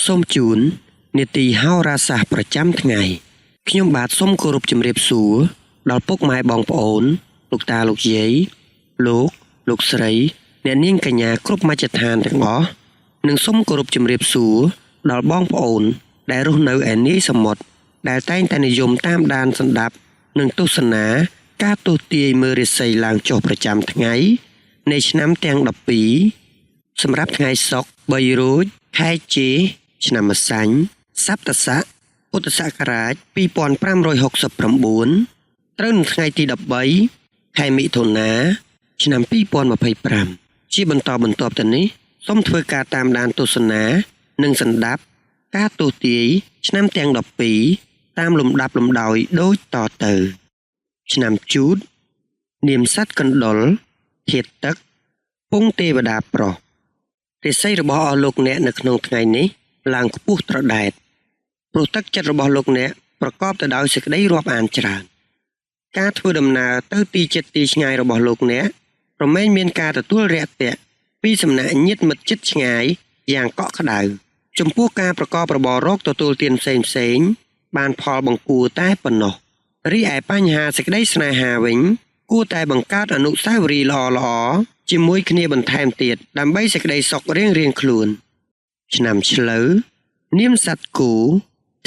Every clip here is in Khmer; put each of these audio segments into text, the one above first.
សូមជូននីតិហោរាសាស្ត្រប្រចាំថ្ងៃខ្ញុំបាទសូមគោរពជំរាបសួរដល់ពុកម៉ែបងប្អូនលោកតាលោកយាយលោកស្រីអ្នកនាងកញ្ញាគ្រប់មជ្ឈដ្ឋានទាំងអស់និងសូមគោរពជំរាបសួរដល់បងប្អូនដែលរស់នៅឯនាយសមុទ្រដែលតែងតែនិយមតាមដានស្ដាប់និងទស្សនាការទស្សន៍ទាយមើលរាសីឡើងចុះប្រចាំថ្ងៃនៃឆ្នាំទាំង12សម្រាប់ថ្ងៃសុក្រ3រោចខែចេឆ្នាំម្សាញ់សប្តស័កពុទ្ធសករាជ2569ត្រូវនៅថ្ងៃទី13ខែមិថុនាឆ្នាំ2025ជាបន្តបន្ទាប់ទៅនេះសូមធ្វើការតាមដានទស្សនានិងសន្តាប់ការទស្សន៍ទាយឆ្នាំទាំង12តាមលំដាប់លំដោយដូចតទៅឆ្នាំជូតនាមសត្វកណ្ដុរធាតុទឹកពងទេវតាប្រុសរាសីរបស់អស់លោកអ្នកនៅក្នុងថ្ងៃនេះឡើងខ្ពស់ត្រដែតព្រោះទឹកចិត្តរបស់លោកអ្នកប្រកបទៅដោយសេចក្តីរាប់អានច្រើនការធ្វើដំណើរទៅទីជិតទីឆ្ងាយរបស់លោកអ្នករមែងមានការទទួលរាក់ទាក់ពីសំណាក់ញាតិមិត្តជិតឆ្ងាយយ៉ាងកក់ក្ដៅចំពោះការប្រកបរបររកទទួលទានផ្សេងបានផលបង្គួរតែប៉ុណ្ណោះរីឯបញ្ហាសេចក្តីស្នេហាវិញគួរតែបង្កើតអនុស្សាវរីយ៍ល្អៗជាមួយគ្នាបន្ថែមទៀតដើម្បីសេចក្តីសុខរៀងៗខ្លួនឆ្នាំឆ្លូវនាមសត្វគោ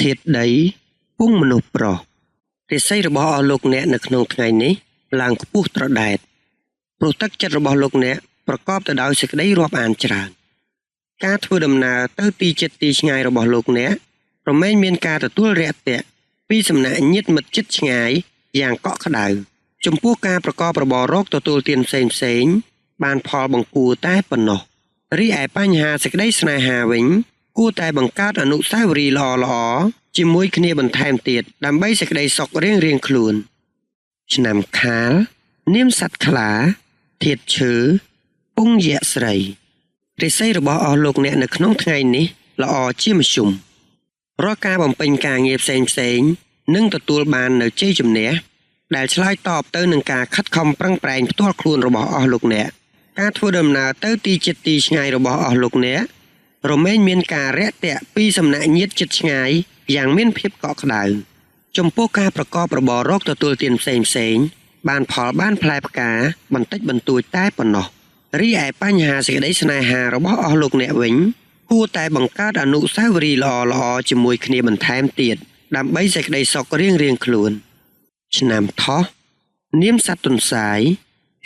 ធាតុដីពងមនុស្សប្រុសរាសីរបស់អស់លោកអ្នកនៅក្នុងថ្ងៃនេះឡើងខ្ពស់ត្រដែតព្រោះទឹកចិត្តរបស់លោកអ្នកប្រកបទៅដោយសេចក្តីរាប់អានច្រើនការធ្វើដំណើរទៅទីជិតទីឆ្ងាយរបស់លោកអ្នករមែងមានការទទួលរាក់ទាក់ពីសំណាក់ញាតិមិត្តជិតឆ្ងាយយ៉ាងកក់ក្ដៅចំពោះការប្រកបរបររកទទួលទានផ្សេងបានផលបង្គួរតែប៉ុណ្ណោះរីឯបញ្ហាសេចក្តីស្នេហាវិញគួរតែបង្កើតអនុស្សាវរីយ៍ល្អៗជាមួយគ្នាបន្ថែមទៀតដើម្បីសេចក្តីសុខរៀងៗខ្លួនឆ្នាំខាលនាមសត្វខ្លាធាតុឈើពងយក្សស្រីរាសីរបស់អស់លោកអ្នកនៅក្នុងថ្ងៃនេះល្អជាមធ្យមរាល់ការបំពេញការងារផ្សេងនឹងទទួលបាននូវជ័យជំនះដែលឆ្លើយតបទៅនឹងការខិតខំប្រឹងប្រែងផ្ទាល់ខ្លួនរបស់អស់លោកអ្នកការធ្វើដំណើរទៅទីជិតទីឆ្ងាយរបស់អស់លោកអ្នករមែងមានការរាក់ទាក់ពីសំណាក់ញាតិជិតឆ្ងាយយ៉ាងមានភាពកក់ក្ដៅចំពោះការប្រកបរបររកទទួលទានផ្សេងបានផលបានផ្លែផ្កាបន្តិចបន្តួចតែប៉ុណ្ណោះរីឯបញ្ហាសេចក្តីស្នេហារបស់អស់លោកអ្នកវិញគួរតែបង្កើតអនុស្សាវរីយ៍ល្អៗជាមួយគ្នាបន្ថែមទៀតដើម្បីសេចក្តីសុខរៀងៗខ្លួនឆ្នាំថោះនាមសត្វទន្សាយ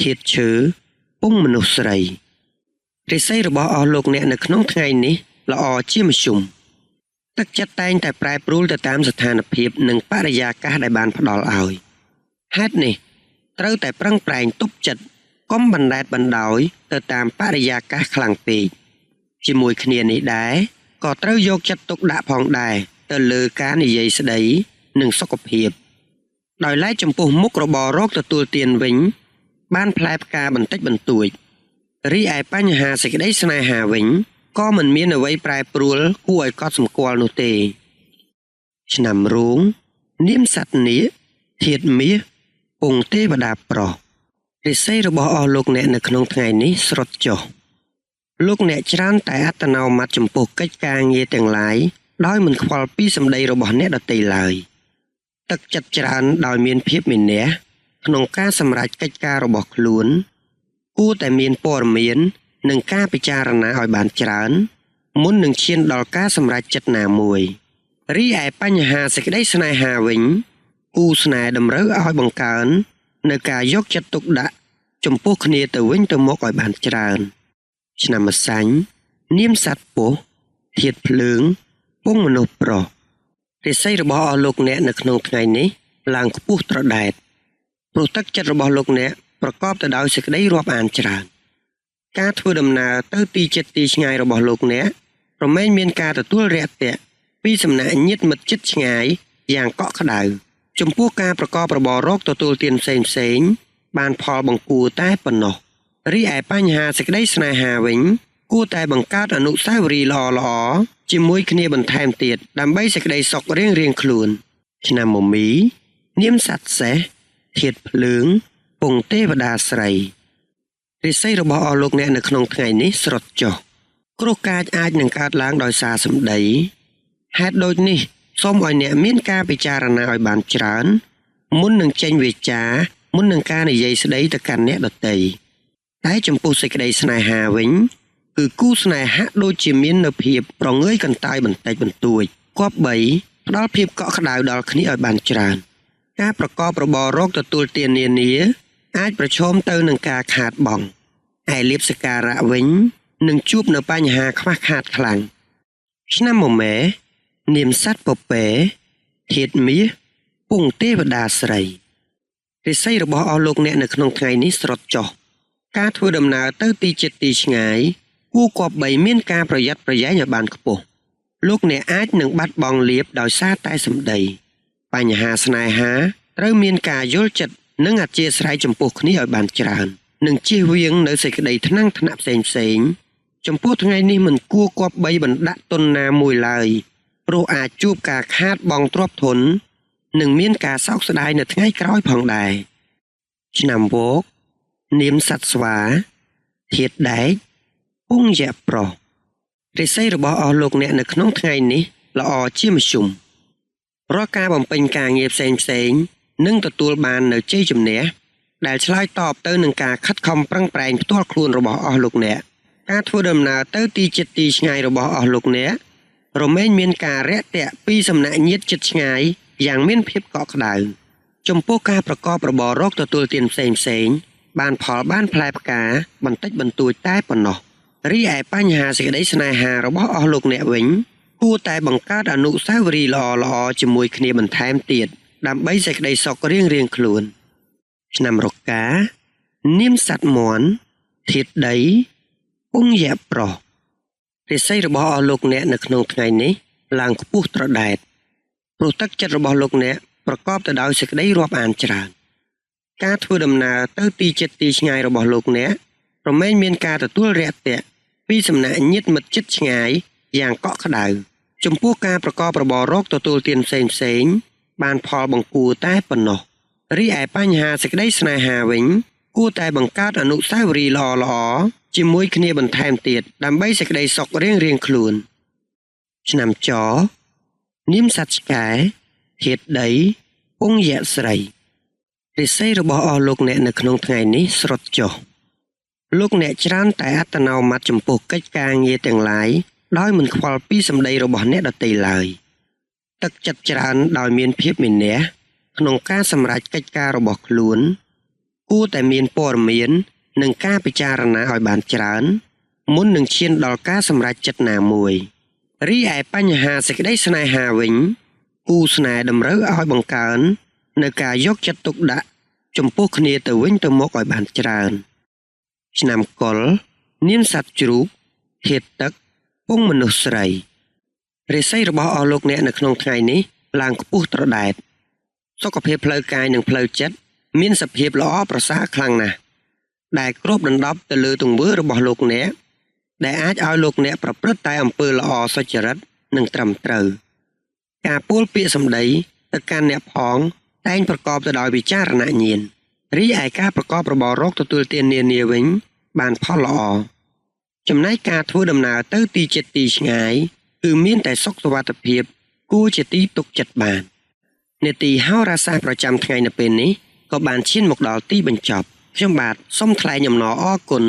ធាតុឈើពងមនុស្សស្រីរាសីរបស់អស់លោកអ្នកនៅក្នុងថ្ងៃនេះល្អជាមធ្យមទឹកចិត្តតែងតែប្រែប្រួលទៅតាមស្ថានភាពនិងបរិយាកាសដែលបានផ្ដល់ឲ្យហេតុនេះត្រូវតែប្រឹងប្រែងទប់ចិត្តកុំបណ្ដែតបណ្ដោយទៅតាមបរិយាកាសខ្លាំងពេកជាមួយគ្នានេះដែរក៏ត្រូវយកចិត្តទុកដាក់ផងដែរទៅលើការនិយាយស្ដីនិងសុខភាពដោយឡែកចំពោះមុខរបររកទទួលទានវិញបានផ្លែផ្កាបន្តិចបន្តួចរីឯបញ្ហាសេចក្តីស្នេហាវិញក៏មិនមានអ្វីប្រែប្រួលគួរឲ្យកត់សម្គាល់នោះទេឆ្នាំរោងនាមសត្វនាគធាតុមាសពងទេវតាប្រុសរាសីរបស់អស់លោកអ្នកនៅក្នុងថ្ងៃនេះស្រុតចុះលោកអ្នកច្រើនតែអត្តនោម័តចំពោះកិច្ចការងារទាំងឡាយដោយមិនខ្វល់ពីសម្ដីរបស់អ្នកដទៃឡើយទឹកចិត្តច្រើនដោយមានភាពមានះក្នុងការសម្រេចកិច្ចការរបស់ខ្លួនគួរតែមានព័ត៌មាននិងការពិចារណាឲ្យបានច្រើនមុននឹងឈានដល់ការសម្រេចចិត្តណាមួយរីឯបញ្ហាសេចក្តីស្នេហាវិញគូស្នេហ៍តម្រូវឲ្យបង្កើននៅការយកចិត្តទុកដាក់ចំពោះគ្នាទៅវិញទៅមកឲ្យបានច្រើនឆ្នាំម្សាញ់នាមសត្វពស់ធាតុភ្លើងពងមនុស្សប្រុសរាសីរបស់អស់លោកអ្នកនៅក្នុងថ្ងៃនេះឡើងខ្ពស់ត្រដែតព្រោះទឹកចិត្តរបស់លោកអ្នកប្រកបទៅដោយសេចក្តីរាប់អានច្រើនការធ្វើដំណើរទៅទីជិតទីឆ្ងាយរបស់លោកអ្នករមែងមានការទទួលរាក់ទាក់ពីសំណាក់ញាតិមិត្តជិតឆ្ងាយយ៉ាងកក់ក្ដៅចំពោះការប្រកបរបររកទទួលទានផ្សេងបានផលបង្គួរតែប៉ុណ្ណោះរីឯបញ្ហាសេចក្តីស្នេហាវិញគួរតែបង្កើតអនុស្សាវរីយ៍ល្អៗជាមួយគ្នាបន្ថែមទៀតដើម្បីសេចក្តីសុខរៀងៗខ្លួនឆ្នាំមមីនាមសត្វសេះធាតុភ្លើងពងទេវតាស្រីរាសីរបស់អស់លោកអ្នកនៅក្នុងថ្ងៃនេះស្រុតចុះ គ្រោះកាចអាចនឹងកើតឡើងដោយសារសម្ដីហេតុដូចនេះសូមឲ្យអ្នកមានការពិចារណាឲ្យបានច្រើនមុននឹងចេញវាចាមុននឹងការនិយាយស្ដីទៅកាន់អ្នកដទៃតែចំពោះសេចក្តីស្នេហាវិញគឺគូស្នេហាដូចជាមាននៅភាពប្រងើយកន្តើយបន្តិចបន្តួចគប្បីផ្ដល់ភាពកក់ក្ដៅដល់គ្នាឲ្យបានច្រើនការប្រកបរបររកទទួលទាននានាអាចប្រឈមទៅនឹងការខាតបង់ឯលៀបសការៈវិញនឹងជួបនៅបញ្ហាខ្វះខាតខ្លាំងឆ្នាំមមែនាមសត្វពពែធាតុមាសពងទេវតាស្រីរិស័យរបស់អស់លោកអ្នកនៅក្នុងថ្ងៃនេះស្រុតចុះការធ្វើដំណើរទៅទីជិតទីឆ្ងាយគួរគប្បីមានការប្រយ័ត្នប្រយែងឲ្យបានខ្ពស់លោកអ្នកអាចនឹងបាត់បង់លៀបដោយសារតែសម្ដីបញ្ហាស្នេហាត្រូវមានការយល់ចិត្តនិងអធ្យាស្រ័យចំពោះគ្នាឲ្យបានច្រើននិងជៀសវាងនៅសេចក្តីថ្នាំងថ្នាក់ផ្សេងចំពោះថ្ងៃនេះមិនគួរគប្បីបណ្ដាក់ទុនណាមួយឡើយព្រោះអាចជួបការខាតបង់ទ្រព្យធននិងមានការសោកស្ដាយនៅថ្ងៃក្រោយផងដែរឆ្នាំវោកនាមសត្វស្វាធាតុដែកពងយៈប្រុសរិស័យរបស់អស់លោកអ្នកនៅក្នុងថ្ងៃនេះល្អជាមធ្យមរាល់ការបំពេញការងារផ្សេងនឹងទទួលបាននៅជ័យជំនះដែលឆ្លើយតបទៅនឹងការខិតខំប្រឹងប្រែងផ្ទាល់ខ្លួនរបស់អស់លោកអ្នកការធ្វើដំណើរទៅទីជិតទីឆ្ងាយរបស់អស់លោកអ្នករមែងមានការរាក់ទាក់ពីសំណាក់ញាតិជិតឆ្ងាយយ៉ាងមានភាពកក់ក្ដៅចំពោះការប្រកបរបររកទទួលទានផ្សេងបានផលបានផ្លែផ្កាបន្តិចបន្តួចតែប៉ុណ្ណោះរីឯបញ្ហាសេចក្តីស្នេហារបស់អស់លោកអ្នកវិញគួរតែបង្កើតអនុស្សាវរីយ៍ល្អៗជាមួយគ្នាបន្ថែមទៀតដើម្បីសេចក្តីសុខរៀងៗខ្លួនឆ្នាំរកានាមសត្វមន់ធាតុដីពងយៈប្រុសរិស័យរបស់អស់លោកអ្នកនៅក្នុងថ្ងៃនេះឡើងខ្ពស់ត្រដែតព្រោះទឹកចិត្តរបស់លោកអ្នកប្រកបទៅដោយសេចក្តីរាប់អានច្រើនការធ្វើដំណើរទៅទីជិតទីឆ្ងាយរបស់លោកអ្នករមែងមានការទទួលរាក់ទាក់ពីសំណាក់ញាតិមិត្តជិតឆ្ងាយយ៉ាងកក់ក្ដៅចំពោះការប្រកបរបររកទទួលទានផ្សេងបានផលបង្គួរតែប៉ុណ្ណោះរីឯបញ្ហាសេចក្តីស្នេហាវិញគួរតែបង្កើតអនុស្សាវរីយ៍ល្អៗជាមួយគ្នាបន្ថែមទៀតដើម្បីសេចក្តីសុខរៀងៗខ្លួនឆ្នាំចនាមសត្វឆ្កែធាតុដីពងយៈស្រីរិស័យរបស់អស់លោកអ្នកនៅក្នុងថ្ងៃនេះស្រុតចុះលោកអ្នកច្រើនតែអត្តនោម័តចំពោះកិច្ចការងារទាំងឡាយដោយមិនខ្វល់ពីសម្ដីរបស់អ្នកដទៃឡើយទឹកចិត្តច្រើនដោយមានភាពមានះក្នុងការសម្រេចកិច្ចការរបស់ខ្លួនគួរតែមានព័ត៌មាននិងការពិចារណាឲ្យបានច្រើនមុននឹងឈានដល់ការសម្រេចចិត្តណាមួយរីឯបញ្ហាសេចក្តីស្នេហាវិញគូស្នេហ៍តម្រូវឲ្យបង្កើននៅការយកចិត្តទុកដាក់ចំពោះគ្នាទៅវិញទៅមកឲ្យបានច្រើនឆ្នាំកុលនាមសត្វជ្រូកធាតុទឹកពងមនុស្សស្រីរិស័យរបស់អស់លោកអ្នកនៅក្នុងថ្ងៃនេះឡើងខ្ពស់ត្រដែតសុខភាពផ្លូវកាយនិងផ្លូវចិត្តមានសភាពល្អប្រសើរខ្លាំងណាស់ដែលគ្របដណ្ដប់ទៅលើទង្វើរបស់លោកអ្នកដែលអាចឲ្យលោកអ្នកប្រព្រឹត្តតែអំពើល្អសុចរិតនិងត្រឹមត្រូវការពោលពាក្យសម្ដីទៅកាន់អ្នកផងតែងប្រកបទៅដោយវិចារណញ្ញាណរីឯការប្រកបរបររកទទួលទាននានាវិញបានផលល្អចំណែកការធ្វើដំណើរទៅទីជិតទីឆ្ងាយគឺមានតែសុខសុវត្ថិភាពគួរជាទីទុកចិត្តបាននាទីហោរាសាស្ត្រប្រចាំថ្ងៃនៅពេលនេះក៏បានឈានមកដល់ទីបញ្ចប់ខ្ញុំបាទសូមថ្លែងអំណរអគុណ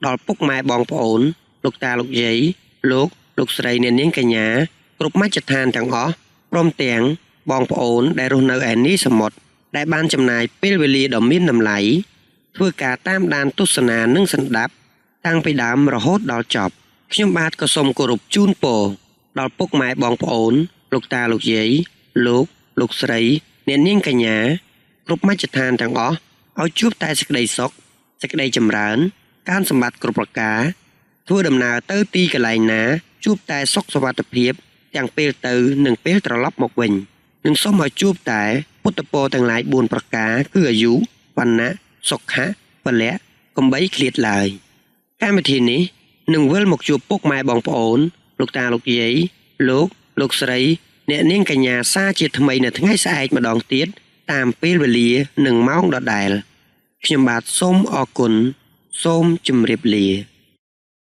ដល់ពុកម៉ែបងប្អូនលោកតាលោកយាយលោកស្រីអ្នកនាងកញ្ញាគ្រប់មជ្ឈដ្ឋានទាំងអស់ព្រមទាំងបងប្អូនដែលរស់នៅឯនីសមុទ្រដែលបានចំណាយពេលវេលាដ៏មានតម្លៃធ្វើការតាមដានទស្សនានិងសន្តាប់តាំងពីដើមរហូតដល់ចប់ខ្ញុំបាទក៏សូមគោរពជូនពរដល់ពុកម៉ែបងប្អូនលោកតាលោកយាយលោកស្រីអ្នកនាងកញ្ញាគ្រប់មជ្ឈដ្ឋានទាំងអស់ឲ្យជួបតែសេចក្តីសុខសេចក្តីចម្រើនការសម្បត្តិគ្រប់ប្រការធ្វើដំណើរទៅទីកន្លែងណាជួបតែសុខសុវត្ថិភាពទាំងពេលទៅនិងពេលត្រឡប់មកវិញនិងសូមឲ្យជួបតែពុទ្ធពរទាំងឡាយ4ប្រការគឺអាយុវណ្ណៈសុខៈពលៈកំបីឃ្លាតឡើយកម្មវិធីនេះនឹងវិលមកជួបពុកម៉ែបងប្អូនលោកតាលោកយាយលោកស្រីអ្នកនាងកញ្ញាសាជាថ្មីនៅថ្ងៃស្អែកម្ដងទៀតតាមពេលវេលានិងម៉ោងដដែលខ្ញុំបាទសូមអរគុណសូមជម្រាបលា